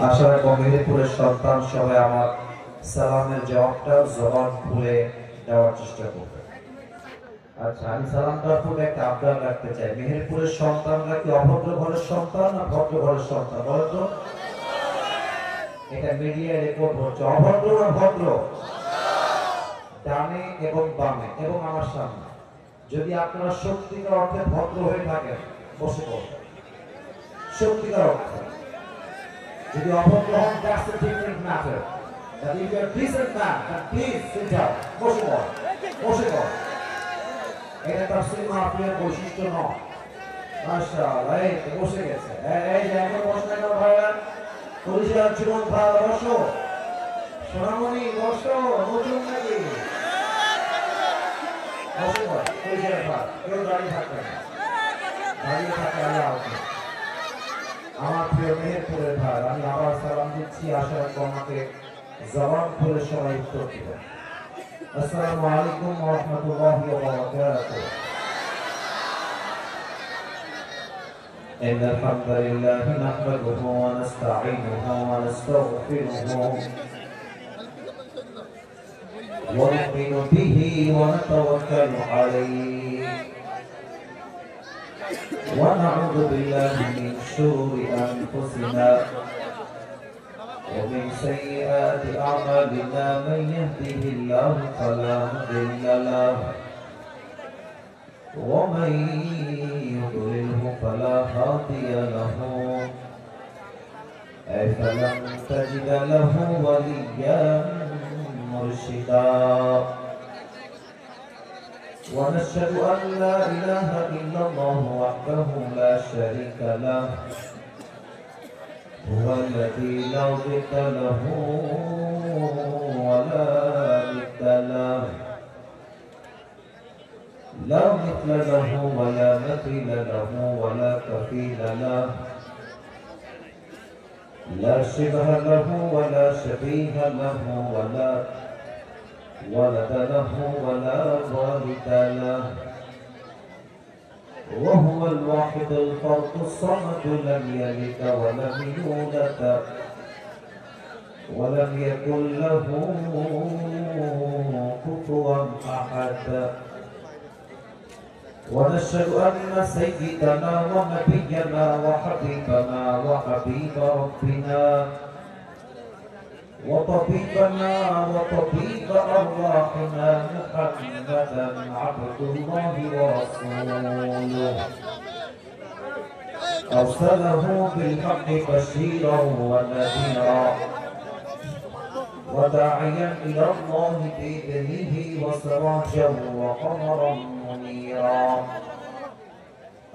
আশা রাখবো মেহেরপুরের সন্তান সবাই আমার সালামের জবাবটা জবান খুলে দেওয়ার চেষ্টা করবে। আচ্ছা, আমি সালামটা খুব একটা আবদার রাখতে চাই। মেহেরপুরের সন্তানরা কি অভদ্র ঘরের সন্তান না ভদ্র ঘরের সন্তান বলেন তো? এটা মিডিয়া রেকর্ড হচ্ছে। অভদ্র না ভদ্র? ডানে এবং বামে এবং আমার সামনে। যদি আপনারা সত্যিকার অর্থে ভদ্র হয়ে থাকেন বসে পড়বেন। সত্যিকার অর্থে যদি অভদ্র হন, that's the different matter. That if you are decent man, then please sit down. বসে পড়, বসে পড়। এটা তাফসীর মাহফিলের বৈশিষ্ট্য নয়। মাশাআল্লাহ, এই তো বসে গেছে। এই যে এখন বসে গেল ভাইয়া, পরিষ্কার জীবন ভালো বসো। সোনামণি বসো, নতুন নাকি? বসে পড়, পরিষ্কার ভালো। কেউ দাঁড়িয়ে থাকবে না, দাঁড়িয়ে থাকলে আল্লাহ হাফেজ। আমার প্রিয় মেহেরপুরের ভাই, আমি আবার সালাম দিচ্ছি। আশা রাখবো আমাকে জবান খুলে সবাই উত্তর দিবেন। আসসালামু আলাইকুম ওয়া রাহমাতুল্লাহি ওয়া বারাকাতুহু। ইন্নাল হামদালিল্লাহি নাহমাদুহু ওয়া নাস্তাঈনুহু ওয়া নাস্তাগফিরুহু ওয়া নু'মিनु বিহি ওয়া নাতাওয়াক্কালু আলাইহি ونعوذ بالله من شرور أنفسنا ومن سيئات أعمالنا من يهده الله فلا مضل له ومن يضلله فلا هادي له فلن تجد له وليا مرشدا ونشهد أن لا إله إلا الله وحده لا شريك له هو الذي لا ضد له ولا ند له لا مثل له ولا مثيل له ولا كفيل له لا شبه له ولا شبيه له ولا ولد له ولا والد له وهو الواحد الفرد الصمد لم يلد ولم يولد ولم يكن له كفوا أحد ونشهد أن سيدنا ونبينا وحبيبنا وحبيب ربنا وطبيبنا وطبيب أرواحنا محمدا عبد الله ورسوله أرسله بالحق بشيرا ونذيرا وداعيا إلى الله بإذنه وسراجا وقمرا منيرا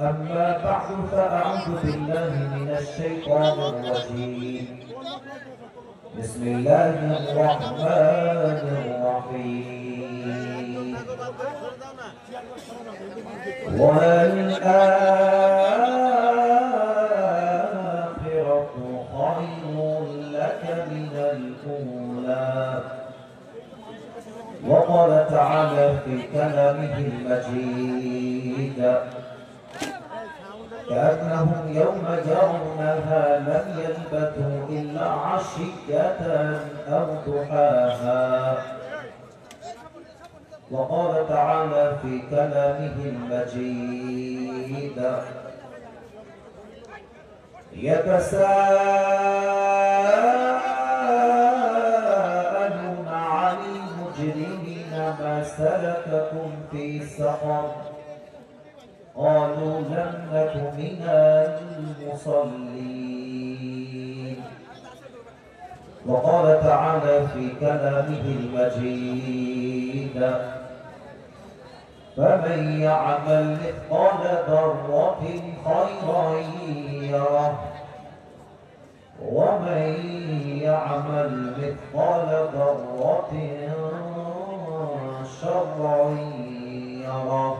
أما بعد فأعوذ بالله من الشيطان الرجيم بسم الله الرحمن الرحيم والآخرة خير لك من الأولى وقال تعالى في كلامه المجيد كأنهم يوم يرونها لم يلبثوا إلا عشية أو ضحاها وقال تعالى في كلامه المجيد يتساءلون عن المجرمين ما سلككم في سقر قالوا لم نك من المصلين وقال تعالى في كلامه المجيد فمن يعمل مثقال ذرة خيرا يره ومن يعمل مثقال ذرة شرا يره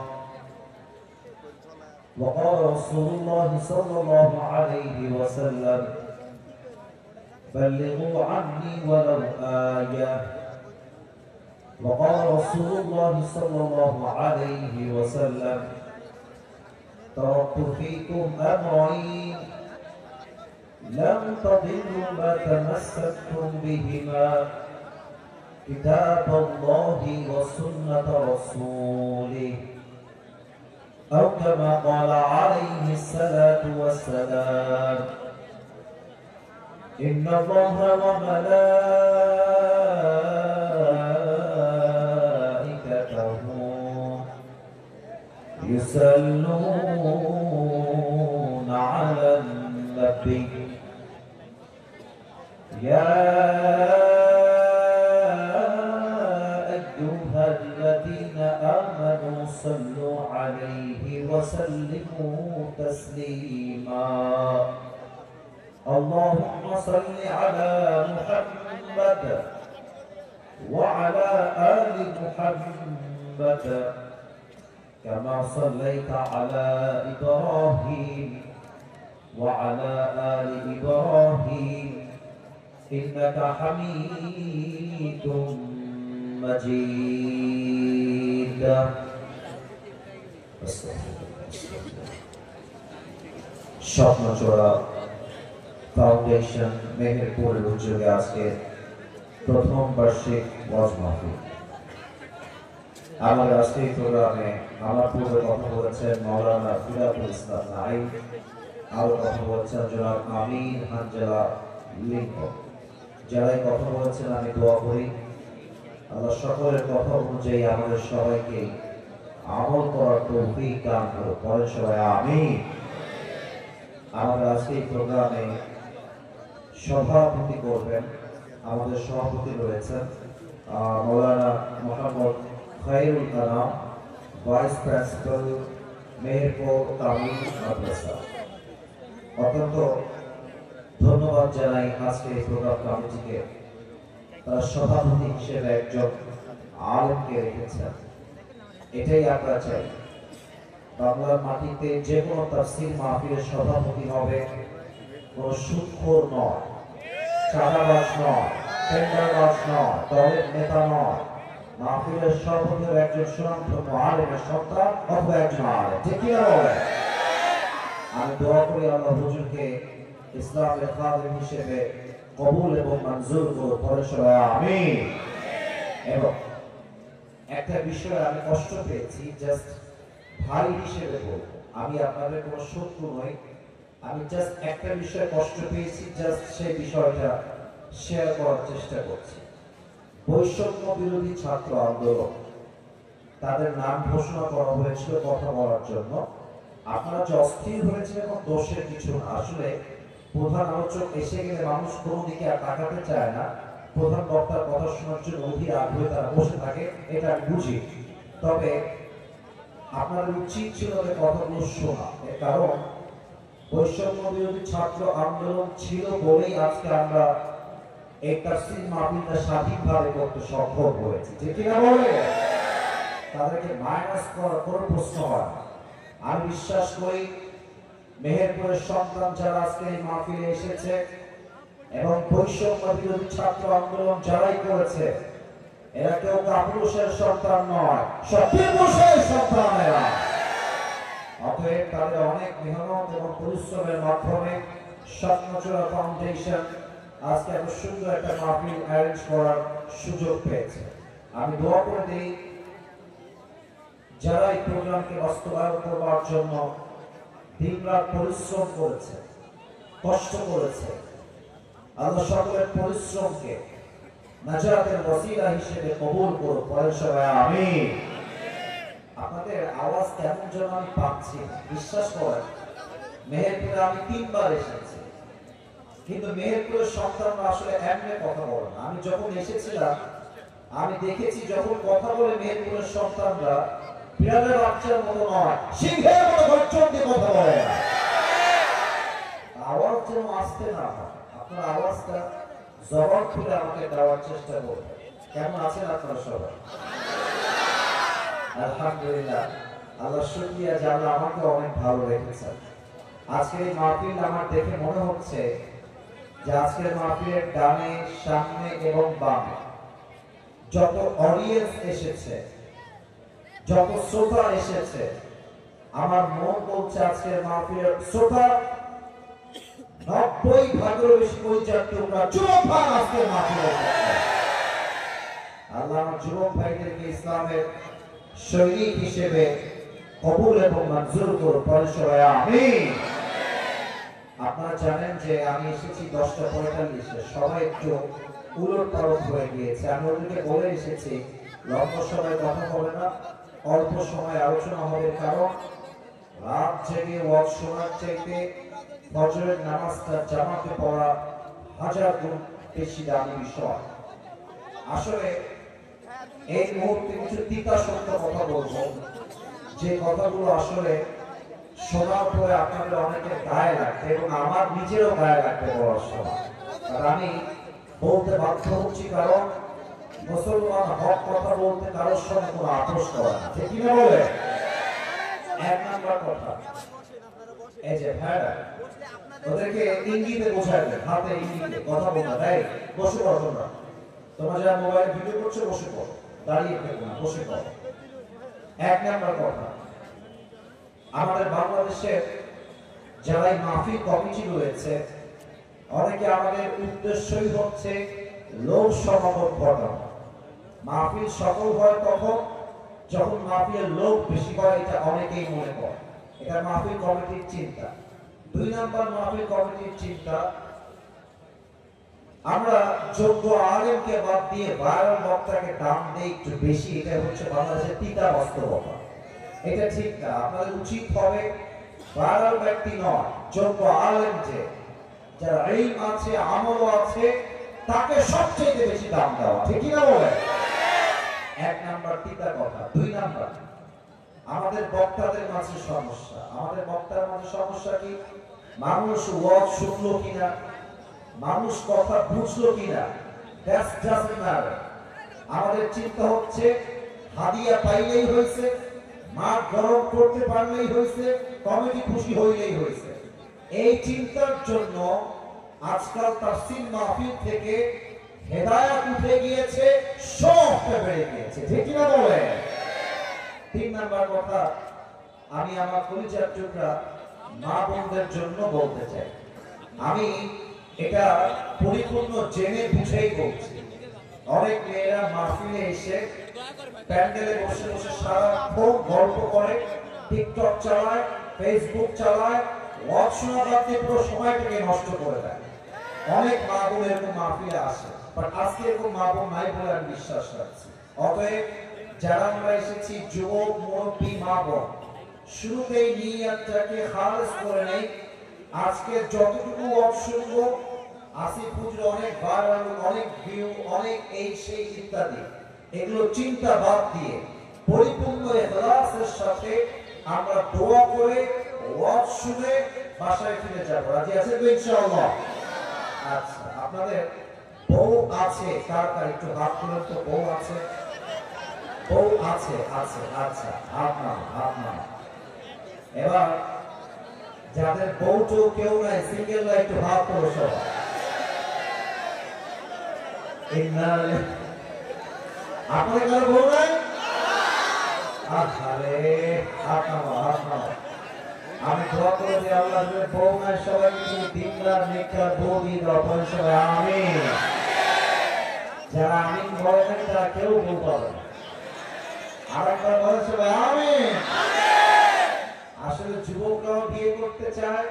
وقال رسول الله صلى الله عليه وسلم بلغوا عني ولو آية وقال رسول الله صلى الله عليه وسلم تركت فيكم أمرين لن تضلوا ما تمسكتم بهما كتاب الله وسنة رسوله أو كما قال عليه الصلاة والسلام إن الله وملائكته يصلون على النبي يا أيها الذين آمنوا صلوا عليه وسلموا تسليما اللهم صل على محمد وعلى آل محمد كما صليت على إبراهيم وعلى آل إبراهيم إنك حميد مجيد স্বপ্নচূড়া ফাউন্ডেশন মেহেরপুরের উদ্যোগে আজকে প্রথম বার্ষিক ওয়াজ মাহফিল। আমাদের আজকের প্রোগ্রামে আমার পূর্বে কথা বলেছেন মাওলানা ফিরাতুল ইসলাম নাঈম, আরো কথা বলেছেন জনাব আমিন হানজালা লিঙ্কন। যারাই কথা বলেছেন আমি দোয়া করি আল্লাহ সকলের কথা অনুযায়ী আমাদের সবাইকে আমল করার তৌফিক দান করুন। পরে সবাই আমিন। আমাদের আজকে এই প্রোগ্রামে সভাপতি করবেন, আমাদের সভাপতি রয়েছেন মাওলানা মোহাম্মদ খায়রুল আনাম, ভাইস প্রিন্সিপাল মেহেরপুর তামিল মাদ্রাসা। অত্যন্ত ধন্যবাদ জানাই আজকে এই প্রোগ্রাম কমিটিকে, তার সভাপতি হিসেবে একজন আলেমকে রেখেছেন। এটাই আমরা চাই, বাংলার মাটিতে যে কোনো তাফসীর মাহফিলের সভাপতি হবে কোন সুদখোর নয়, চাঁদাবাজ নয়, টেন্ডারবাজ নয়, দলের নেতা নয়। মাহফিলের সভাপতি একজন সুনামধন্য আলেমের সন্তান অথবা একজন আলেম। ঠিক কি বলে? আমি দোয়া করি আল্লাহ হুজুরকে ইসলামের খাদেম হিসেবে কবুল এবং মঞ্জুর করুন। পরে সবাই আমিন। এবং একটা বিষয়ে আমি কষ্ট পেয়েছি, জাস্ট ভাই হিসেবে বলবো, আমি আপনাদের কোনো শত্রু নই, আমি জাস্ট একটা বিষয়ে কষ্ট পেয়েছি, জাস্ট সেই বিষয়টা শেয়ার করার চেষ্টা করছি। বৈষম্য বিরোধী ছাত্র আন্দোলন, তাদের নাম ঘোষণা করা হয়েছিল কথা বলার জন্য। আপনারা যে অস্থির হয়েছে এবং দোষের কিছু না, আসলে প্রধান আলোচক এসে গেলে মানুষ কোনো দিকে আর তাকাতে চায় না, প্রধান বক্তার কথা শোনার জন্য অধীর আগ্রহে তারা বসে থাকে, এটা আমি বুঝি। তবে আপনাদের উচিত ছিল যে কথাগুলো শোনা, এর কারণ বৈষম্য বিরোধী ছাত্র আন্দোলন ছিল বলেই আজকে আমরা এই তাফসীর মাহফিলটা স্বাধীনভাবে করতে সক্ষম হয়েছি। ঠিক কিনা বলে? তাদেরকে মাইনাস করার কোনো প্রশ্ন হয় না। আমি বিশ্বাস করি মেহেরপুরের সন্তান যারা আজকে এই মাহফিলে এসেছে এবং বৈষম্য বিরোধী ছাত্র আন্দোলন যারাই করেছে, এরা কেউ কাপুরুষের সন্তান নয়, সত্যিপুরুষের সন্তান এরা। অতএব তাদের অনেক মেহনত এবং পরিশ্রমের মাধ্যমে স্বপ্নচূড়া ফাউন্ডেশন আজকে এত সুন্দর একটা মাহফিল অ্যারেঞ্জ করার সুযোগ পেয়েছে। আমি দোয়া করে দিই যারা এই প্রোগ্রামকে বাস্তবায়ন করবার জন্য দিনরাত পরিশ্রম করেছে, কষ্ট করেছে, আল্লাহ সকলের পরিশ্রমকে নাজাতের ওসিলা হিসেবে কবুল করুন। পরে সবাই আমিন। আপনাদের আওয়াজ কেমন যেন আমি পাচ্ছি, বিশ্বাস করেন মেহেরপুরে আমি 3 বার এসেছি, কিন্তু মেহেরপুরের সন্তানরা আসলে এমনি কথা বলে না। আমি যখন এসেছিলাম আমি দেখেছি যখন কথা বলে মেহেরপুরের সন্তানরা বিড়ালের বাচ্চার মতো নয়, সিংহের মতো গর্জন দিয়ে কথা বলে। আওয়াজ যেন আসতে না হয়, আপনার আওয়াজটা জবাব খুলে আমাকে দেওয়ার চেষ্টা করবেন। কেমন আছেন আপনারা সবাই? আলহামদুলিল্লাহ, আল্লাহ শুকরিয়া যে আল্লাহ আমাকে অনেক ভালো রেখেছেন। আজকের এই মাহফিল আমার দেখে মনে হচ্ছে যে আজকের মাহফিলের ডানে, সামনে এবং বামে যত অডিয়েন্স এসেছে, যত শ্রোতা এসেছে, আমার মন বলছে আজকের মাহফিলের শ্রোতা 90 ভাগেরও বেশি পরিচয় তোমরা যুবক ভাই আজকে মাঠে। আল্লাহ আমার যুবক ভাইদেরকে ইসলামের সৈনিক হিসেবে কবুল এবং মঞ্জুর করো, পরে সবাই আমিন। আপনারা জানেন যে আমি এসেছি 10:45, সবাই একটু উলট পালট হয়ে গিয়েছে। আমি ওদেরকে বলে এসেছি লম্বা সময় কথা হবে না, অল্প সময় আলোচনা হবে, কারণ রাত জেগে ওয়াজ শোনার চাইতে ফজরের নামাজটা জামাতে পড়া হাজার গুণ বেশি দামি বিষয়। আসলে এই মুহূর্তে কিছু তিতা সত্য কথা বলবো, যে কথাগুলো আসলে শোনার পরে আপনাদের অনেকের গায়ে লাগবে এবং আমার নিজেরও গায়ে লাগবে বলার সময়। আর আমি বলতে বাধ্য হচ্ছি, কারণ মুসলমান হক কথা বলতে কারোর সঙ্গে কোনো আপোষ করে না, ঠিক কিনা বলে? এক নাম্বার কথা, এই যে ভাইরা ওদেরকে ইঙ্গিতে বোঝায় দেয়, হাতে ইঙ্গিতে কথা বলা দেয়, বসে পড়ো তোমরা, তোমরা যারা মোবাইল ভিডিও করছো বসে পড়ো, দাঁড়িয়ে থেকো না, বসে পড়ো। এক নাম্বার কথা, আমাদের বাংলাদেশের যারা মাহফিল কমিটি রয়েছে, অনেকে আমাদের উদ্দেশ্যই হচ্ছে লোক সমাগম ঘটানো। মাহফিল সফল হয় তখন যখন মাহফিলের লোক বেশি হয়, এটা অনেকেই মনে করে। এটা মাহফিল কমিটির চিন্তা। 2 নাম্বার মাহফিল কমিটির চিন্তা, আমরা যোগ্য আলেমকে বাদ দিয়ে ভাইরাল বক্তাকে দাম দেই একটু বেশি। এটা হচ্ছে বাংলাদেশের তিতা বাস্তবতা। এটা ঠিক না। আপনাদের উচিত হবে ভাইরাল ব্যক্তি নয়, যোগ্য আলেম যে যার ইলম আছে, আমল আছে, তাকে সবচেয়ে বেশি দাম দেওয়া, ঠিক কি না বলে? এক নাম্বার তিতা কথা। 2 নাম্বার, আমাদের বক্তাদের মাঝে সমস্যা। আমাদের বক্তার মাঝে সমস্যা কি? মানুষ ওয়াজ শুনলো কিনা, মানুষ কথা বুঝলো কিনা, দ্যাটস জাস্ট ম্যাটার। আমাদের চিন্তা হচ্ছে হাদিয়া পাইলেই হয়েছে, মাঠ গরম করতে পারলেই হয়েছে, কমিটি খুশি হইলেই হয়েছে। এই চিন্তার জন্য আজকাল তাফসীর মাহফিল থেকে হেদায়েত উঠে গিয়েছে, শোকটা বেড়ে গিয়েছে, ঠিক না বলে? 3 নাম্বার কথা, আমি আমার পরিচয় টুকরা মা বোনদের জন্য বলতে চাই। আমি এটা পরিপূর্ণ জেনে বুঝেই বলছি। অনেক মেয়েরা মাহফিলে এসে প্যান্ডেলে বসে বসে সারাক্ষণ গল্প করে, টিকটক চালায়, ফেসবুক চালায়, ওয়াজ শোনা বাদ দিয়ে পুরো সময়টাকে নষ্ট করে দেয়। অনেক মা বোন এরকম মাহফিলে আসে, বাট আজকে এরকম মা বোন নাই বলে আমি বিশ্বাস রাখছি। অতএব যারা আমরা এসেছি যুবক মুরব্বী মা বোন, শুরুতেই নিয়তটাকে খালেস করে নেই। আজকে যতটুকু ওয়াজ শুনবো, আসিফ হুজুর অনেক ভাইরাল, অনেক ভিউ, অনেক এই সেই ইত্যাদি, এগুলো চিন্তা বাদ দিয়ে পরিপূর্ণ ইখলাসের সাথে আমরা দোয়া করে ওয়াজ শুনে বাসায় ফিরে যাব। রাজি আছেন তো ইনশাআল্লাহ? আচ্ছা, আপনাদের বউ আছে কার কার একটু হাত তুলেন তো। বউ আছে? বউ আছে? আছে, আচ্ছা, আপনার আপনার এবার যাদের বউ তো কেউ নাই, সিঙ্গেল একটু হাত তোলো সবাই। আপনাদের কারো বউ নাই? আরে আপনার আমি দোয়া করে যে আল্লাহ বউ নাই সবাইকে তুমি দিন রাত নেককার বউ দিয়ে দাও, পরে সবাই আমিন। যারা আমিন বলেন তারা কেউ বউ পাবে না। আর একবার বলে সবাই আমিন। আসলে যুবকরাও বিয়ে করতে চায়,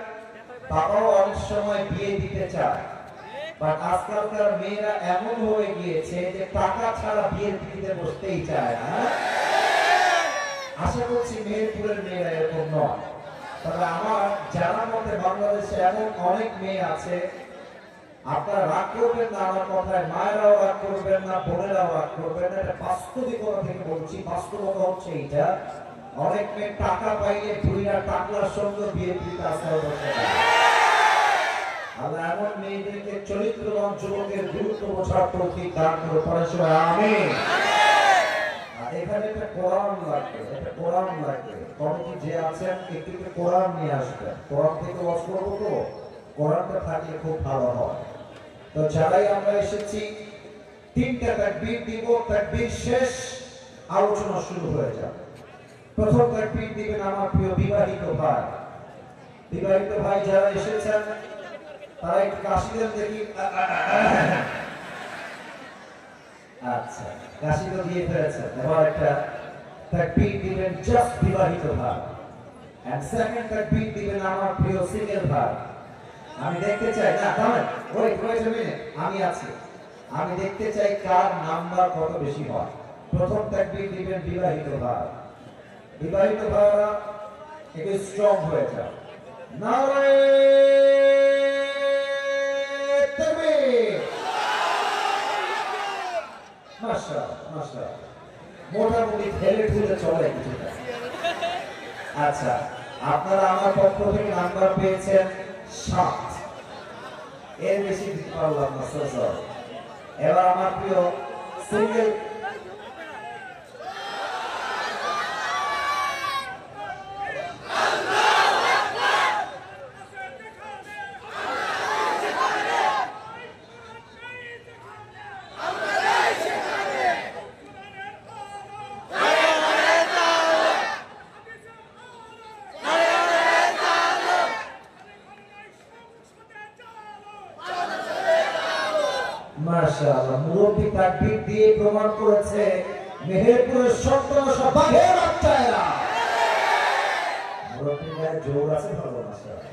বাবাও অনেক সময় বিয়ে দিতে চায়, বাট আজকালকার মেয়েরা এমন হয়ে গিয়েছে যে টাকা ছাড়া বিয়ের পিড়িতে বসতেই চায় না। আশা করছি মেহেরপুরের মেয়েরা এরকম নয়, তবে আমার জানা মতে বাংলাদেশে এমন অনেক মেয়ে আছে। আপনারা রাগ করবেন না আমার কথায়, মায়েরাও রাগ করবেন না, বোনেরাও রাগ করবেন না, এটা বাস্তবিকতা থেকে বলছি। বাস্তবতা হচ্ছে এইটা, অনেক মেয়ে টাকা পাইলে বুড়িরা টাকলার সঙ্গে বিয়ে দিতে আসার বসে। আল্লাহ এমন মেয়েদেরকে চরিত্রবান যুবকের গুরুত্ব বোঝার তৌফিক দান করুন, পরে সবাই আমিন। এখানে একটা কোরআন লাগবে, একটা কোরআন লাগবে। কমিটি যে আছেন একটু কোরআন নিয়ে আসবেন, কোরআন থেকে ওয়াজ করবো তো, কোরআনটা থাকলে খুব ভালো হয়। তো যারাই আমরা এসেছি 3টা তাকবীর দিব, তাকবীর শেষ আলোচনা শুরু হয়ে যাবে। প্রথম তাকবীর দিবেন আমার প্রিয় বিবাহিত ভাই। বিবাহিত ভাই যারা এসেছেন তারা একটু কাশি দেন দেখি। আচ্ছা, কাশি তো দিয়ে ফেলেছেন। এবার একটা তাকবীর দিবেন জাস্ট বিবাহিত ভাই, এন্ড সেকেন্ড তাকবীর দিবেন আমার প্রিয় সিঙ্গেল ভাই। আমি দেখতে চাই, না দাঁড়ান, ওয়েট ওয়েট আ মিনিট, আমি আছি। আমি দেখতে চাই কার নাম্বার কত বেশি হয়। প্রথম তাকবীর দিবেন বিবাহিত ভাই। বিবাহিত ভাইরা একটু স্ট্রং হয়ে যাও। নারে তাকবীর। মাশাআল্লাহ মাশাআল্লাহ, মোটামুটি ঠেলে ঠেলে চলে কিছুটা। আচ্ছা, আপনারা আমার পক্ষ থেকে নাম্বার পেয়েছেন 7, এর বেশি দিতে পারলাম না, স্যার। এবার আমার প্রিয় সিঙ্গেল মাশাআল্লাহ, মুরব্বি তাকবীর দিয়ে প্রমাণ করেছে মেহেরপুরের সন্ত্রাস বাঘের বাচ্চারা। মুরব্বির গায়ে জোর আছে, ভালো মাশাআল্লাহ।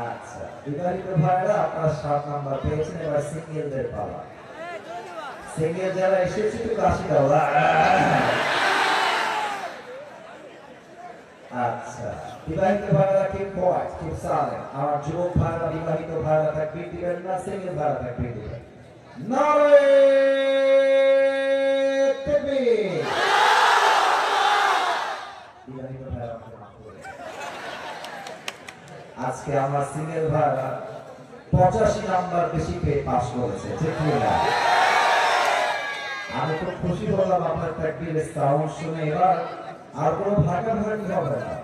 আচ্ছা, বিবাহিত ভাইরা আপনারা 7 নাম্বার পেয়েছেন। এবার সিঙ্গেলদের পালা। সিঙ্গেল যারা এসেছে তো কাশি দাও। আচ্ছা, বিবাহিত ভাইরা কি বয় কি সালে, আমার যুবক ভাইরা বিবাহিত ভাইরা তাকবীর দিবেন না, সিঙ্গেল ভাইরা তাকবীর দিবেন। নারে তাকবীর। বিবাহিত ভাইরা আজকে আমার সিঙ্গেল ভাইরা 85 নাম্বার বেশি পেয়ে পাস করেছে, ঠিক না? আমি খুব খুশি হলাম আপনার তাকবীরের সাউন্ড শুনে। এবার আর কোনো ভাগাভাগি হবে না,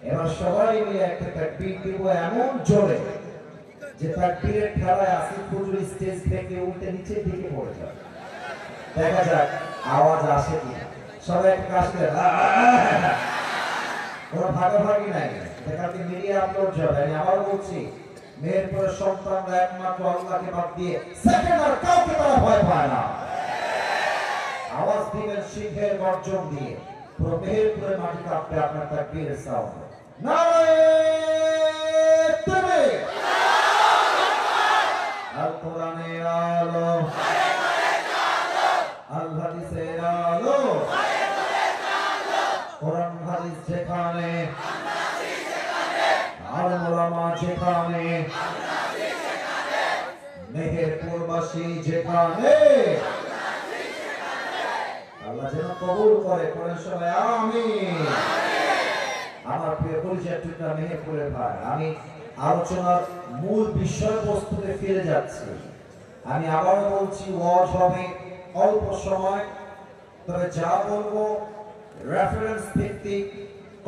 এবার সবাই মিলে একটা তাকবীর দিব এমন জোরে যে তাকবীরের খেলায় আসিফ হুজুর স্টেজ থেকে উল্টে নিচের দিকে পড়ে যাবে। দেখা যাক আওয়াজ আসে কি। সবাই একটা কাশি দেন। কোনো ভাগাভাগি নাই, দেখাতে মিডিয়া আপলোড যাবে। আমি আবার বলছি, মেহেরপুরের সন্তানরা একমাত্র আল্লাহকে বাদ দিয়ে সেকেন্ড আর কাউকে তারা ভয় পায় না। আওয়াজ দিবেন সিংহের গর্জন দিয়ে, পুরো মেহেরপুরের মাটি কাঁপবে আপনার তাকবীরের সাউন্ড। নারে তাকবীর। আল কোরআনের আলো, আল হাদিসের আলো, কোরআন হাদিস যেখানে, আলেম ওলামা যেখানে, মেহেরপুরবাসী যেখানে, আল্লাহ যেন কবুল করে। কোরআন সবাই আমিন। আমার প্রিয় পরিচয় টুকরা মেহেরপুরের ভাই, আমি আলোচনার মূল বিষয়বস্তুতে ফিরে যাচ্ছি। আমি আবারও বলছি, ওয়াজ হবে অল্প সময়, তবে যা বলবো রেফারেন্স ভিত্তিক,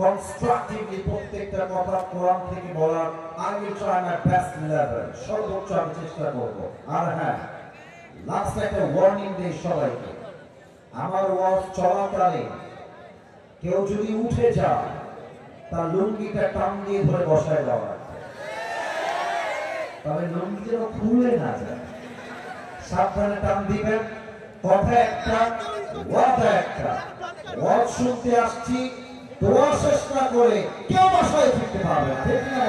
কনস্ট্রাকটিভলি প্রত্যেকটা কথা কোরআন থেকে বলার I will try my best level, সর্বোচ্চ আমি চেষ্টা করব। আর হ্যাঁ, লাস্ট একটা ওয়ার্নিং দেই সবাইকে, আমার ওয়াজ চলাকালীন কেউ যদি উঠে যায় তার লুঙ্গিটা টান দিয়ে ধরে বসায় দেওয়া লাগবে, তবে লুঙ্গি যেন খুলে না যায়। সাবধানে টান দিবেন। কথা একটা, ওয়াদা একটা। ওয়াজ শুনতে আসছি, দোয়া শেষ না করে কেউ বাসায় ফিরতে পারবে না, ঠিক না?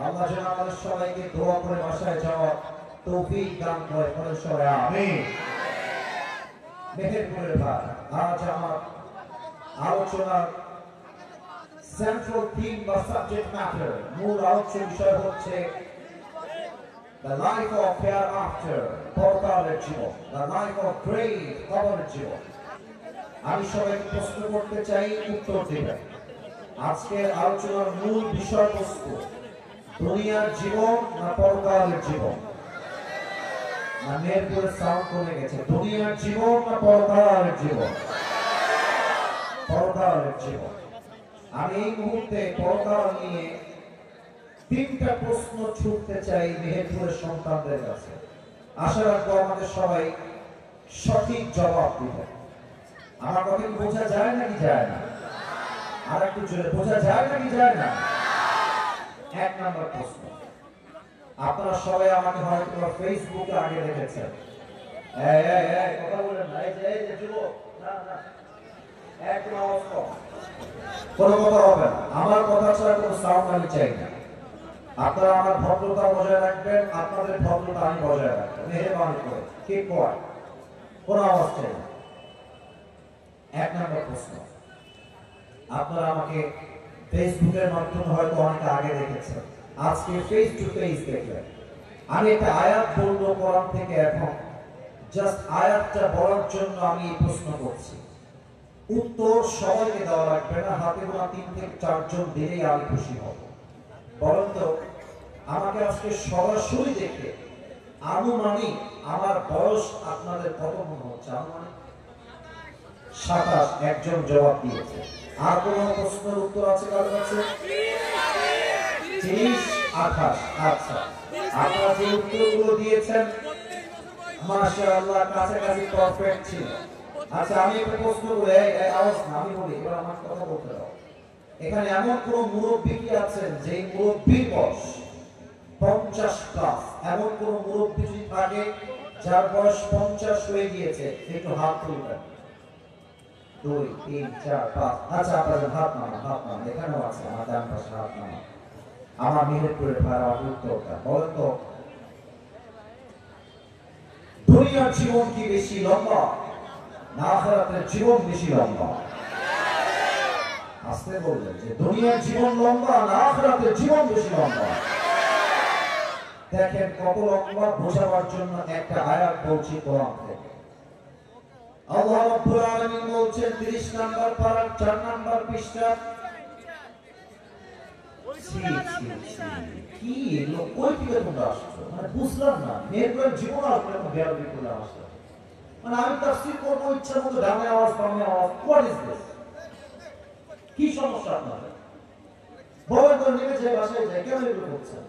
আল্লাহ যেন আমাদের সবাইকে দোয়া করে বাসায় যাওয়ার তৌফিক দান করে। পরে সবাই আমিন। মেহেরপুরের ভাই, আজ আমার আলোচনার সেন্ট্রাল থিম বা সাবজেক্ট ম্যাটার, মূল আলোচ্য বিষয় হচ্ছে the life of hereafter, পরকালের জীবন, the life of grave, কবরের জীবন। আমি সবাইকে প্রশ্ন করতে চাই, উত্তর দিবেন। আজকের আলোচনার মূল বিষয়বস্তু দুনিয়ার জীবন না পরকালের জীবন? না মেহেরপুরের সাউন্ড কমে গেছে। দুনিয়ার জীবন না পরকালের জীবন? পরকালের জীবন। আমি এই মুহূর্তে পরকাল নিয়ে 3টা প্রশ্ন ছুটতে চাই মেহেরপুরের সন্তানদের কাছে। আশা রাখবো আমাদের সবাই সঠিক জবাব দিবে। আমার কথা কি বোঝা যায় নাকি যায় না? আর একটু জোরে বোঝা যায় নাকি যায় না? 1 নম্বর প্রশ্ন, আপনারা সবাই আমাকে হয়তো ফেসবুকে আগে দেখেছেন। কথা বলেন না, এই যে যুবক, না না, একদম আওয়াজ কম, কোনো কথা হবে না। আমার কথা ছাড়া কোনো সাউন্ড আমি চাই না। আপনারা আমার ভদ্রতা বজায় রাখবেন, আপনাদের ভদ্রতা আমি বজায় রাখবো, মেহেরবানি করে। কে কয় কোনো আওয়াজ চাই না। এক নম্বর প্রশ্ন, আপনারা আমাকে ফেসবুকের মাধ্যমে হয়তো অনেকে আগে দেখেছেন, আজকে ফেস টু ফেস দেখলেন। আমি একটা আয়াত বলবো কোরআন থেকে, এখন জাস্ট আয়াতটা বলার জন্য আমি এই প্রশ্ন করছি। উত্তর সবাইকে দেওয়া লাগবে না, হাতে গোনা 3 থেকে 4 জন দিলেই আমি খুশি হব। বলেন তো, আমাকে আজকে সরাসরি দেখে আনুমানিক আমার বয়স আপনাদের কত মনে হচ্ছে? আনুমানিক 27। একজন জবাব দিয়েছে। আর কোন প্রশ্নের উত্তর আছে কারোর কাছে? 30, 28। আচ্ছা, আপনারা যে উত্তরগুলো দিয়েছেন মাশাআল্লাহ কাছাকাছি পারফেক্ট ছিল। আচ্ছা, আমি একটা প্রশ্ন করে আওয়াজ না, আমি বলি, এবার আমার কথা বলতে দাও। এখানে এমন কোন মুরব্বী কি আছেন যে মুরব্বীর বয়স 50 প্লাস? এমন কোন মুরব্বী যদি থাকে যার বয়স 50 হয়ে গিয়েছে, একটু হাত তুলবেন। 2, 3, 4, 5। আচ্ছা, আপনাদের হাত নামান। এখানেও আছে আমার ডান পাশে হাত নামান। আমার মেহেরপুরের ভাড়া উত্তরটা বলেন তো, দুনিয়ার জীবন কি বেশি লম্বা না আখিরাতের জীবন বেশি লম্বা? আসতে বললেন যে দুনিয়ার জীবন লম্বা না আখিরাতের জীবন বেশি লম্বা? দেখেন কত লম্বা, বোঝাবার জন্য একটা আয়াত বলছি কোরআন থেকে। আল্লাহ রাব্বুল আলামিন বলছেন 30 নম্বর পারার 4 নম্বর পৃষ্ঠা। কি লোক কই থেকে তোমরা আসছো? মানে বুঝলাম না, মেয়ের জীবন আসলে বেয়াদবি করে আসছে। মানে আমি তাফসীর করব ইচ্ছা মতো, ডানে আওয়াজ বামে আওয়াজ, হোয়াট ইজ দিস? কি সমস্যা আপনাদের? বলেন তো, নেমে যায় বাসায় যায়, কেন এগুলো করছেন?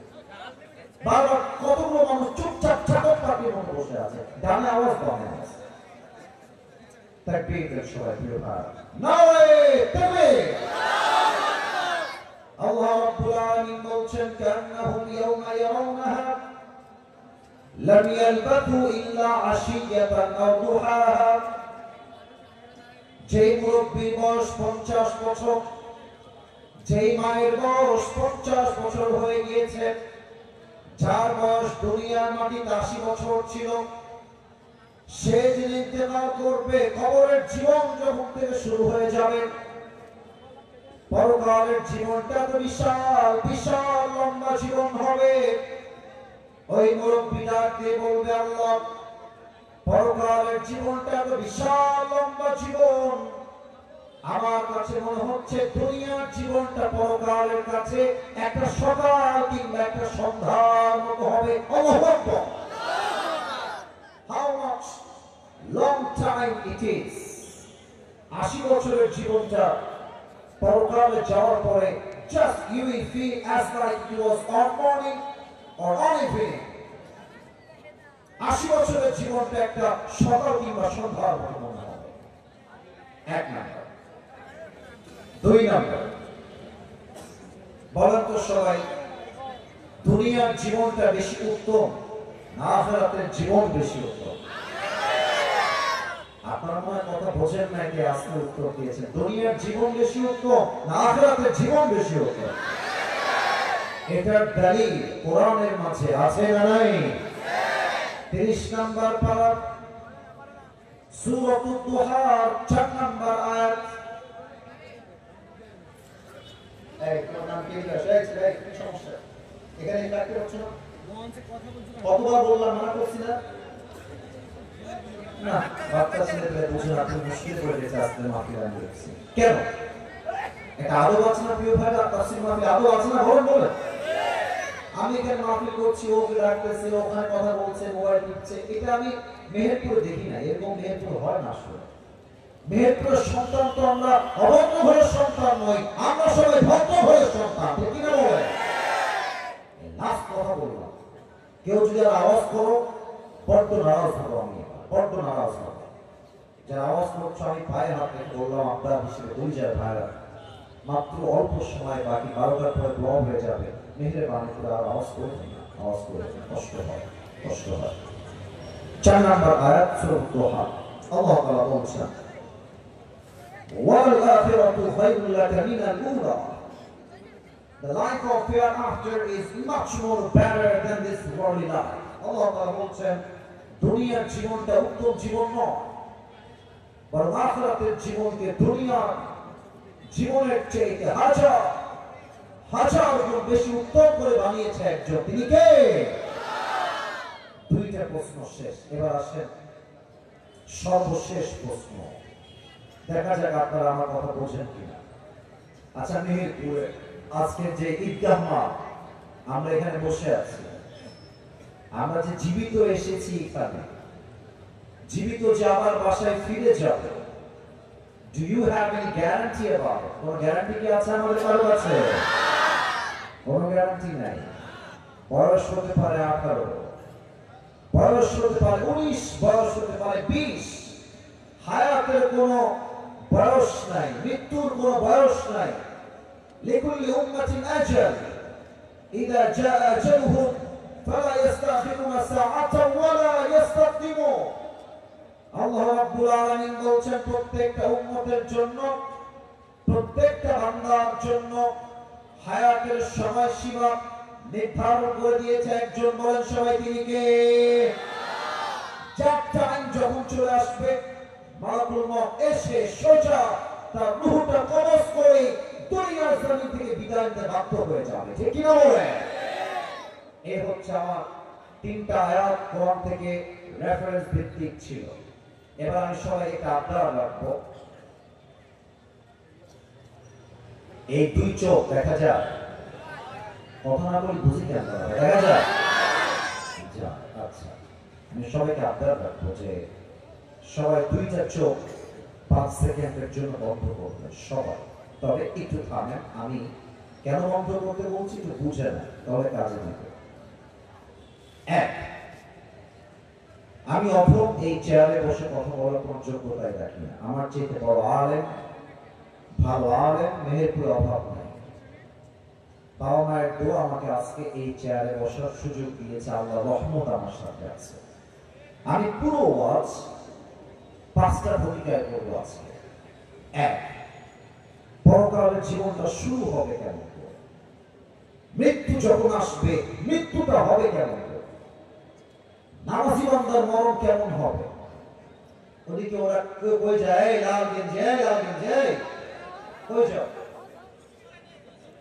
বারবার কতগুলো মানুষ চুপচাপ চাকর পাখির মতো বসে আছে, ডানে আওয়াজ বামে আওয়াজ। তাকবীর দেন সবাই, প্রিয় ভাই। নারে তাকবীর! আল্লাহ রাব্বুল আলামিন বলছেন কান্নাহুম ইয়াওমা ইয়ারাউনাহা লাম ইয়ালবাথু ইল্লা আশিয়াতান আও দুহাহা। যে মুরব্বির বয়স 50 বছর, যেই মায়ের বয়স 50 বছর হয়ে গিয়েছে, যার বয়স দুনিয়ার মাটিতে 80 বছর ছিল, সে যে ইন্তেকাল করবে, কবরের জীবন যখন থেকে শুরু হয়ে যাবে, পরকালের জীবনটা তো বিশাল বিশাল লম্বা জীবন হবে। ওই মুরব্বীরা দিয়ে বলবে, আল্লাহ, পরকালের জীবনটা তো বিশাল লম্বা জীবন, আমার কাছে মনে হচ্ছে দুনিয়ার জীবনটা পরকালের কাছে একটা সকাল কিংবা একটা সন্ধ্যার মতো হবে। আল্লাহু আকবার! How much long time it is? 80 বছরের জীবনটা পরকালে যাওয়ার পরে just you will feel as like it was on morning or on evening. 80 বছরের জীবনটা একটা সকাল কিংবা সন্ধ্যার মতো মনে হবে। এক নম্বর। 2 নম্বর, বলেন তো সবাই, দুনিয়ার জীবনটা বেশি উত্তম না আখিরাতের জীবন বেশি উত্তম? আপনারা মনে কথা বোঝেন না, যে আজকে উত্তর দিয়েছেন দুনিয়ার জীবন বেশি উত্তম না আখিরাতের জীবন বেশি উত্তম। এটার দলিল কোরআনের মাঝে আছে না নাই? 30 নম্বর পারা সূরাতুদ দুহার 4 নম্বর আয়াত। এই কোরআন কি লেখা? কি সমস্যা এখানে? কাকে হচ্ছে না? কতবার বললাম, মানা করছি না? না, বাচ্চা ছেলেদের বুঝে আপনি মুশকিল করে দিয়েছে আজকে মাহফিল আমি দেখছি। কেন? এটা আদব আছে না প্রিয় ভাই? তাফসীর মাহফিল আদব আছে না? বলেন। আমি এখানে মাহফিল করছি, ওকে রাখতেছে, ওখানে কথা বলছে, মোবাইল টিপছে, এটা আমি মেহেরপুরে দেখি না। এরকম মেহেরপুর হয় না আসলে। মেহেরপুরের সন্তান তো আমরা অভদ্র ঘরের সন্তান নই, আমরা সবাই ভদ্র ঘরের সন্তান, ঠিক না বলেন? লাস্ট কথা বললাম, কেউ যদি আর আওয়াজ করো, বড্ড নারাজ হবো আমি, বড্ড নারাজ হবো। যারা আওয়াজ করছো আমি পায়ে হাত রেখে বললাম, আপনার হিসেবে 2 জায়গায় ভাইরা, মাত্র অল্প সময় বাকি, 12টার পরে ব্লক হয়ে যাবে, মেহেরবানি করে আর আওয়াজ করবেন না। আওয়াজ করে কষ্ট হয়, কষ্ট হয়। 4 নম্বর আয়াত সূরা দোহা, আল্লাহ তাআলা বলছেন ওয়াল আখিরাতু খায়রুল লাকা মিনাল উলা। The life of hereafter is much more better than this worldly life. আল্লাহ তাআলা বলছেন দুনিয়ার জীবনটা উত্তম জীবন নয়, বরং আখিরাতের জীবনকে দুনিয়ার জীবনের চেয়ে হাজার হাজার গুণ বেশি উত্তম করে বানিয়েছে একজন, তিনি কে? দুইটা প্রশ্ন শেষ, এবার আসেন সর্বশেষ প্রশ্ন। দেখা যাক আপনারা আমার কথা বোঝেন কিনা। আচ্ছা, মেহেরপুরে আজকে যে ঈদগাহ মাঠ, আমরা এখানে বসে আছি, আমরা যে জীবিত এসেছি এখানে, জীবিত যে আবার বাসায় ফিরে যাবে, do you have any guarantee about it? কোনো গ্যারান্টি কি আছে আমাদের কারো কাছে? কোনো গ্যারান্টি নাই। বয়স হতে পারে 18, বয়স হতে পারে 19, বয়স হতে পারে 20। হায়াতের কোনো বয়স নাই, মৃত্যুর কোনো বয়স নাই। লিকুল্লি উম্মাতিন আজাল, ইযা জাআ আজালুহুম ফালা ইস্তাখিরুনা সাআতান ওয়ালা ইস্তাকদিমুন। আল্লাহ রাব্বুল আলামিন বলছেন প্রত্যেকটা উম্মতের জন্য, প্রত্যেকটা বান্দার জন্য হায়াতের সময়সীমা নির্ধারণ করে দিয়েছে একজন। বলেন সবাই তিনি কে? যার টাইম যখন চলে আসবে, মালাকুল মউত এসে সোজা তার রূহটা কবজ করে দুনিয়ার জমিন থেকে বিদায় নিতে বাধ্য হয়ে যাবে। ঠিক কি না বলেন? এই হচ্ছে আমার 3টা আয়াত কোরআন থেকে রেফারেন্স ভিত্তিক ছিল। এবার আমি সবাই একটা আবদার রাখবো, এই 2 চোখ দেখা যায়, কথা না বলি বুঝি কেন দেখা যায়? আচ্ছা, আমি সবাইকে আবদার রাখবো যে সবাই 2টা চোখ 5 সেকেন্ডের জন্য বন্ধ করবে সবাই। তবে একটু থামেন, আমি কেন বন্ধ করতে বলছি একটু বুঝে না, তাহলে কাজে দিবে। 1, আমি অভ্র এই চেয়ারে বসে কথা বলার কোন যোগ্যতাই রাখি না। আমার চেয়ে বড় আলেম, ভালো আলেম মেহেরপুরে অভাব নাই। বাবা মায়ের দোয়া আমাকে আজকে এই চেয়ারে বসার সুযোগ দিয়েছে, আল্লাহ রহমত আমার সাথে আছে। আমি পুরো ওয়াজ 5টা ভূমিকায় করবো আজকে। 1, পরকালের জীবনটা শুরু হবে কেমন করে? মৃত্যু যখন আসবে, মৃত্যুটা হবে কেমন করে? নামাজি বান্দার মরণ কেমন হবে? ওদিকে ওরা কই যায়, লাল গেঞ্জি, লাল গেঞ্জি, কই যাও?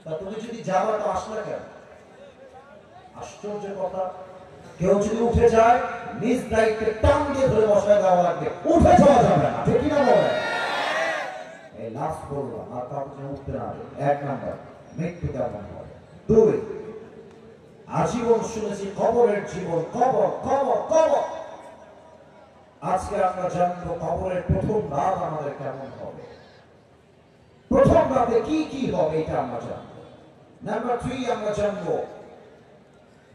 তা তুমি যদি যাবা তো আসলে কেন? আশ্চর্য কথা, কেউ যদি উঠে যায় নিজ দায়িত্বে টান দিয়ে ধরে বসায় দেওয়া লাগবে, উঠে যাওয়া যাবে না। ঠিক কিনা বলে? এই লাস্ট বললাম, আর কাউকে উঠতে না হবে। 1 নাম্বার, মৃত্যু কেমন হবে। 2, আজীবন শুনেছি কবরের জীবন, কবর কবর কবর। আজকে আমরা জানবো কবরের প্রথম রাত আমাদের কেমন হবে, প্রথম রাতে কি কি হবে এটা আমরা জানবো। নাম্বার 3, আমরা জানবো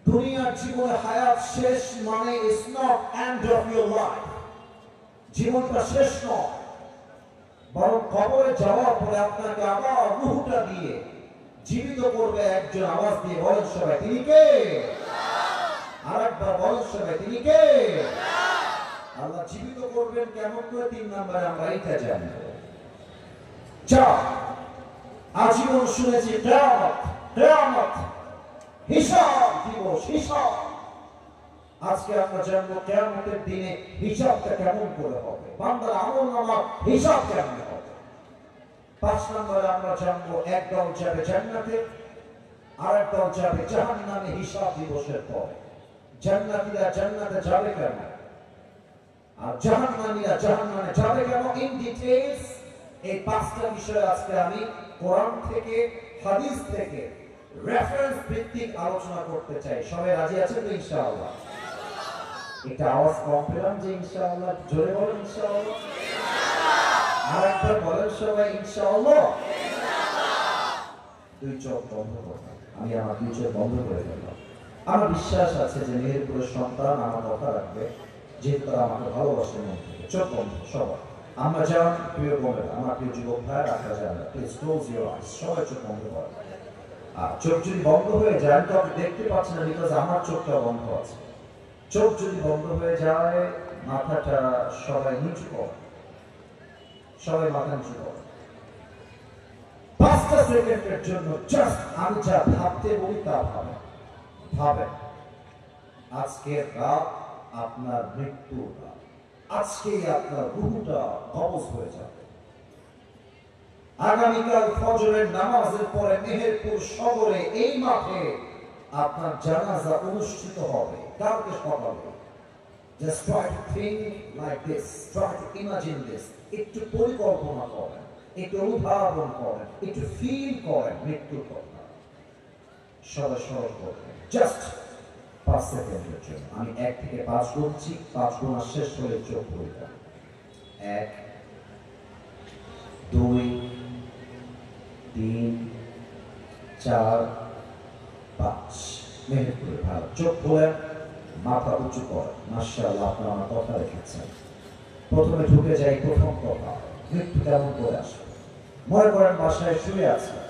দুনিয়ার জীবনে হায়াত শেষ মানে is not end of your life. জীবনটা শেষ নয়, বরং কবরে যাওয়ার পরে আপনাকে আবার রূহটা দিয়ে জীবিত করবে একজন। আওয়াজ দিয়ে বলেন সবাই তিনি কে? আরেকবার বলেন সবাই তিনি কে? আল্লাহ জীবিত করবেন কেমন করে? 3 নম্বরে আমরা এটা জানবো। 4, আজীবন শুনেছি কিয়ামত, কিয়ামত, হিসাব দিবস, হিসাব। আজকে আমরা জানবো কিয়ামতের দিনে হিসাবটা কেমন করে হবে, বান্দার আমলনামার হিসাব কেমন হবে। 5 নম্বরে আমরা জানবো একদল যাবে জান্নাতে, আরেক দল যাবে জাহান্নামে হিসাব দিবসের পরে। জান্নাতীরা জান্নাতে যাবে কেন, আর জাহান্নামীরা জাহান্নামে যাবে কেন? ইন ডিটেইলস এই 5টা বিষয় আজকে আমি কোরআন থেকে, হাদিস থেকে রেফারেন্স ভিত্তিক আলোচনা করতে চাই। সবাই রাজি আছেন তো ইনশাআল্লাহ? একটা আওয়াজ কম পেলাম যে ইনশাআল্লাহ, জোরে বলেন ইনশাআল্লাহ। আরেকবার বলেন সবাই ইনশাআল্লাহ। 2 চোখ বন্ধ করবেন, আমি আমার 2 চোখ বন্ধ করে ফেললাম। আমার বিশ্বাস আছে যে মেহেরপুরের সন্তান আমার কথা রাখবে, যেহেতু তারা আমাকে ভালোবাসে মন থেকে। চোখ বন্ধ সবাই। আমরা যান প্রিয় বোনেরা, আমার প্রিয় যুবক ভাই, রাখা যায় না, প্লিজ ক্লোজ ইউর আইস। সবাই চোখ বন্ধ করেন। চোখ যদি বন্ধ হয়ে যায়, তো আপনি দেখতে পাচ্ছেন না, বিকজ আমার চোখটা বন্ধ আছে। চোখ যদি বন্ধ হয়ে যায়, মাথাটা সবাই নিচু করে, সবাই মাথা নিচু করে 5টা সেকেন্ডের জন্য। জাস্ট আমি যা ভাবতে বলি তা ভাবেন। আজকের রাত আপনার মৃত্যুর রাত। আজকেই আপনার রূহটা কবজ হয়ে যাবে। আগামীকাল ফজরের নামাজের পরে মেহেরপুর শহরে এই মাঠে আপনার জানাজা অনুষ্ঠিত হবে কালকে সকালে। Just try to think like this, try to imagine this. একটু পরিকল্পনা করেন, একটু অনুধাবন করেন, একটু ফিল করেন মৃত্যুর কথা। সবাই সরল করবেন জাস্ট 5 সেকেন্ডের জন্য। আমি 1 থেকে 5 বলছি, 5 গোনা শেষ হলে চোখ খুলবেন। 1, 2, 3, 4, 5। মেহেরপুরে ভালো। চোখ খোলেন, মাথা উঁচু করেন। মাশাআল্লাহ, আপনারা আমার কথা রেখেছেন। প্রথমে ঢুকে যাই প্রথম কথা, মৃত্যু কেমন করে আসে। মনে করেন বাসায় শুয়ে আছেন,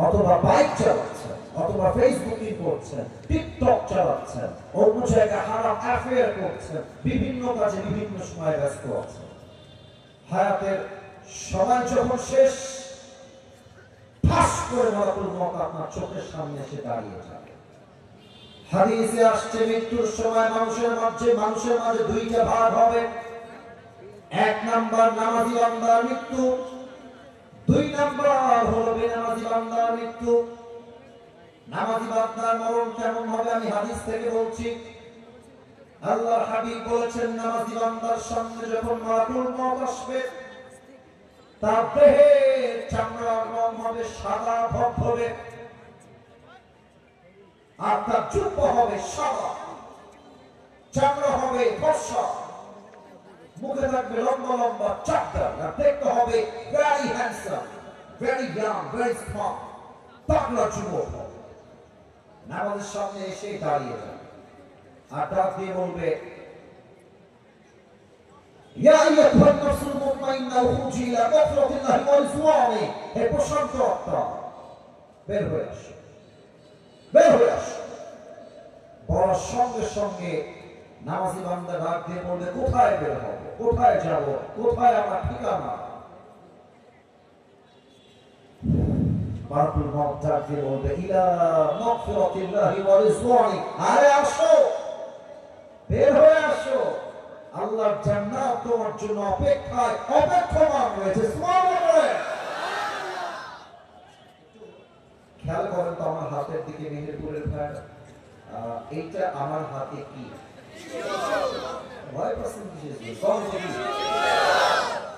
অথবা বাইক চালাচ্ছেন, অথবা ফেসবুকিং করছেন, টিকটক চালাচ্ছেন, অন্য জায়গায় হারাম অ্যাফেয়ার করছেন, বিভিন্ন কাজে বিভিন্ন সময় ব্যস্ত আছেন। হায়াতের সময় যখন শেষ, ঠাস করে মালাকুল মউত আপনার চোখের সামনে এসে দাঁড়িয়ে যাবে। হাদিসে আসছে মৃত্যুর সময় মানুষের মাঝে 2টা ভাগ হবে। 1 নাম্বার নামাজি বান্দার মৃত্যু, 2 নাম্বার হলো বেনামাজি বান্দার মৃত্যু। নামাজি বান্দার মরণ কেমন হবে আমি হাদিস থেকে বলছি। আল্লাহর হাবিব বলেছেন, নামাজি বান্দার সামনে যখন মালাকুল মউত আসবে, তার দেহের চামড়ার রং হবে সাদা ধবধবে, আর তার জুব্বা হবে সাদা, চামড়া হবে ফর্সা, মুখে থাকবে লম্বা লম্বা চাপদার, আর দেখতে হবে very handsome, very young, very smart, তাগড়া যুবক হবে। নামাজের সামনে এসে দাঁড়িয়ে যাবে আর ডাক দিয়ে বলবে, ইয়া আইয়ুহান নাফসুল মুতমাইন্না উখরুজি ইলা মাগফিরাতিল্লাহি ওয়া রিজওয়ানি। হে প্রশান্ত আত্মা, বের হয়ে আসো, বের হয়ে আসো। বলার সঙ্গে সঙ্গে নামাজি বান্দা ডাক দিয়ে বলবে, কোথায় বের হবো, কোথায় যাব, কোথায় আমার ঠিকানা? মালাকুল মউত ডাক দিয়ে বলবে, ইলা মাগফিরাতিল্লাহি ওয়া রিজওয়ানি। আরে আসো, বের হয়ে আসো, আল্লাহর জান্নাত তোমার জন্য অপেক্ষমান রয়েছে। সুবহানাল্লাহ। খেয়াল করেন তো আমার হাতের দিকে, মেহেরপুরের ভাই, এইটা আমার হাতে কি?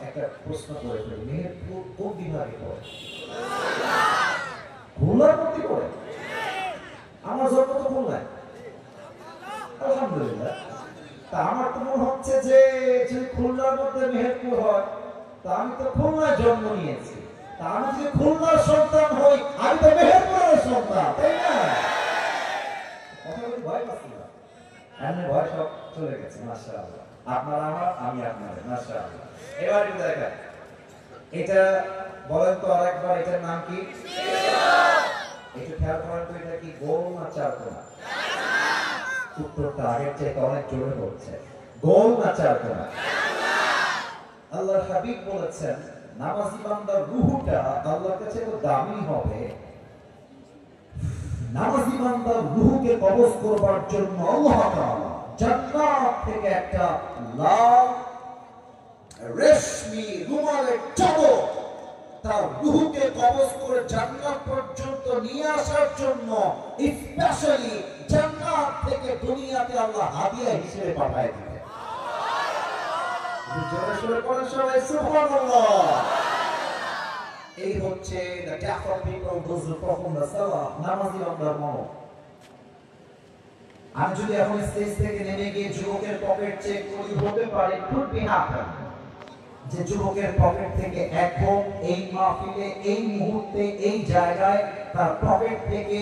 একটা প্রশ্ন করে ফেলি, মেহেরপুর কোন বিভাগে পড়ে? খুলনার মধ্যে পড়ে? আমার জন্ম তো খুলনায়, আলহামদুলিল্লাহ। তা আমার তো মনে হচ্ছে যে যদি খুলনার মধ্যে মেহেরপুর হয়, তা আমি তো খুলনায় জন্ম নিয়েছি। তা আমি যদি খুলনার সন্তান হই, আমি তো মেহেরপুরের সন্তান, তাই না? কথা বলি ভয় পাচ্ছি না, এমনি ভয় সব চলে গেছে। মাশাআল্লাহ, আপনারা আমার, আমি আপনাদের। মাশাআল্লাহ। এবার একটু দেখেন, এটা বলেন তো আরেকবার, এটার নাম কি? একটু খেয়াল করেন তো, এটা কি গোল না চারকোনা? উত্তরটা আগের চেয়ে অনেক জোরে হচ্ছে। গোল না চারকোনা? আল্লাহর হাবিব বলেছেন, নামাজি বান্দার রূহটা আল্লাহর কাছে তো দামি হবে। নামাজি বান্দার রূহকে কবজ করবার জন্য আল্লাহ তাআলা জান্নাত থেকে একটা লাল রেশমি রুমালের চাদর তার রূহকে কবজ করে জান্নাত পর্যন্ত নিয়ে আসার জন্য স্পেশালি জান্নাত থেকে দুনিয়াতে আল্লাহ হাদিয়া হিসেবে পাঠায় দিবেন। জোরে সোরে পড়ে সবাই সুবহানাল্লাহ। এই হচ্ছে the death of people those who perform the salah, নামাজি বান্দার মরণ। আমি যদি এখন স্টেজ থেকে নেমে গিয়ে যুবকের পকেট চেক করি, হতে পারে could be happen যে যুবকের পকেট থেকে এখন এই মাহফিলে, এই মুহূর্তে, এই জায়গায় তার পকেট থেকে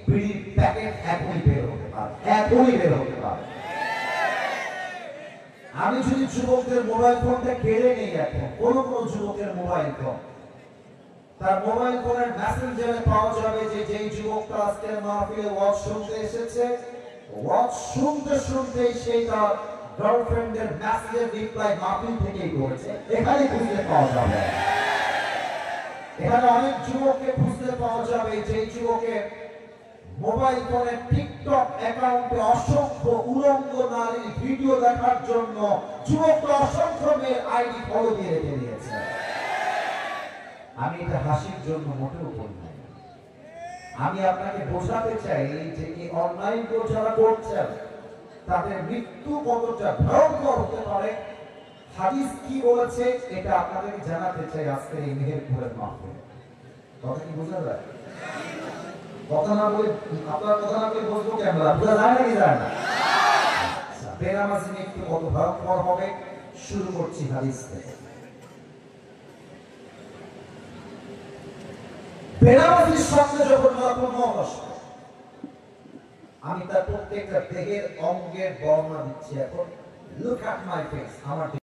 বিড়ির প্যাকেট এখনই বের হতে পারে, এখনই বের হতে পারে। আমি যদি যুবকদের মোবাইল ফোনটা কেড়ে নেই, এখন কোন যুবকের মোবাইল ফোন তার মোবাইল ফোনের মেসেঞ্জারে পাওয়া যাবে যে যেই যুবকটা আজকের মাহফিলে ওয়াজ শুনতে এসেছে, ওয়াজ শুনতে শুনতেই সেই তার গার্লফ্রেন্ডের মেসেজের রিপ্লাই মাহফিল থেকেই করেছে। এখানে খুঁজতে পাওয়া যাবে। এখানে অনেক যুবককে খুঁজতে পাওয়া যাবে যেই যুবকের মোবাইল ফোনে টিকটক অ্যাকাউন্টে অসংখ্য উলঙ্গ নারীর ভিডিও দেখার জন্য যুবকরা অসংখ্য মেয়ের আইডি ফলো দিয়ে রেখে দিয়েছে। আমি এটা হাসির জন্য মোটেও বলি না। আমি আপনাকে বোঝাতে চাই যে এই অনলাইন যারা করছেন তাদের মৃত্যু কতটা ভয়ঙ্কর হতে পারে, হাদিস কি বলেছে এটা আপনাদেরকে জানাতে চাই আজকের এই মেহেরপুরের মাহফিলে। কথা কি বোঝা যায়? কথা না বলে আপনার কথা না বলে বলবো কেমন? বোঝা যায় নাকি যায় না? বেনামাজি মৃত্যু কত ভয়ঙ্কর হবে শুরু করছি হাদিস থেকে। বেনামাজির সঙ্গে যখন আমি তার প্রত্যেকটা দেহের অঙ্গের বর্ণনা দিচ্ছি। এখন লুক অ্যাট মাই ফেস, আমার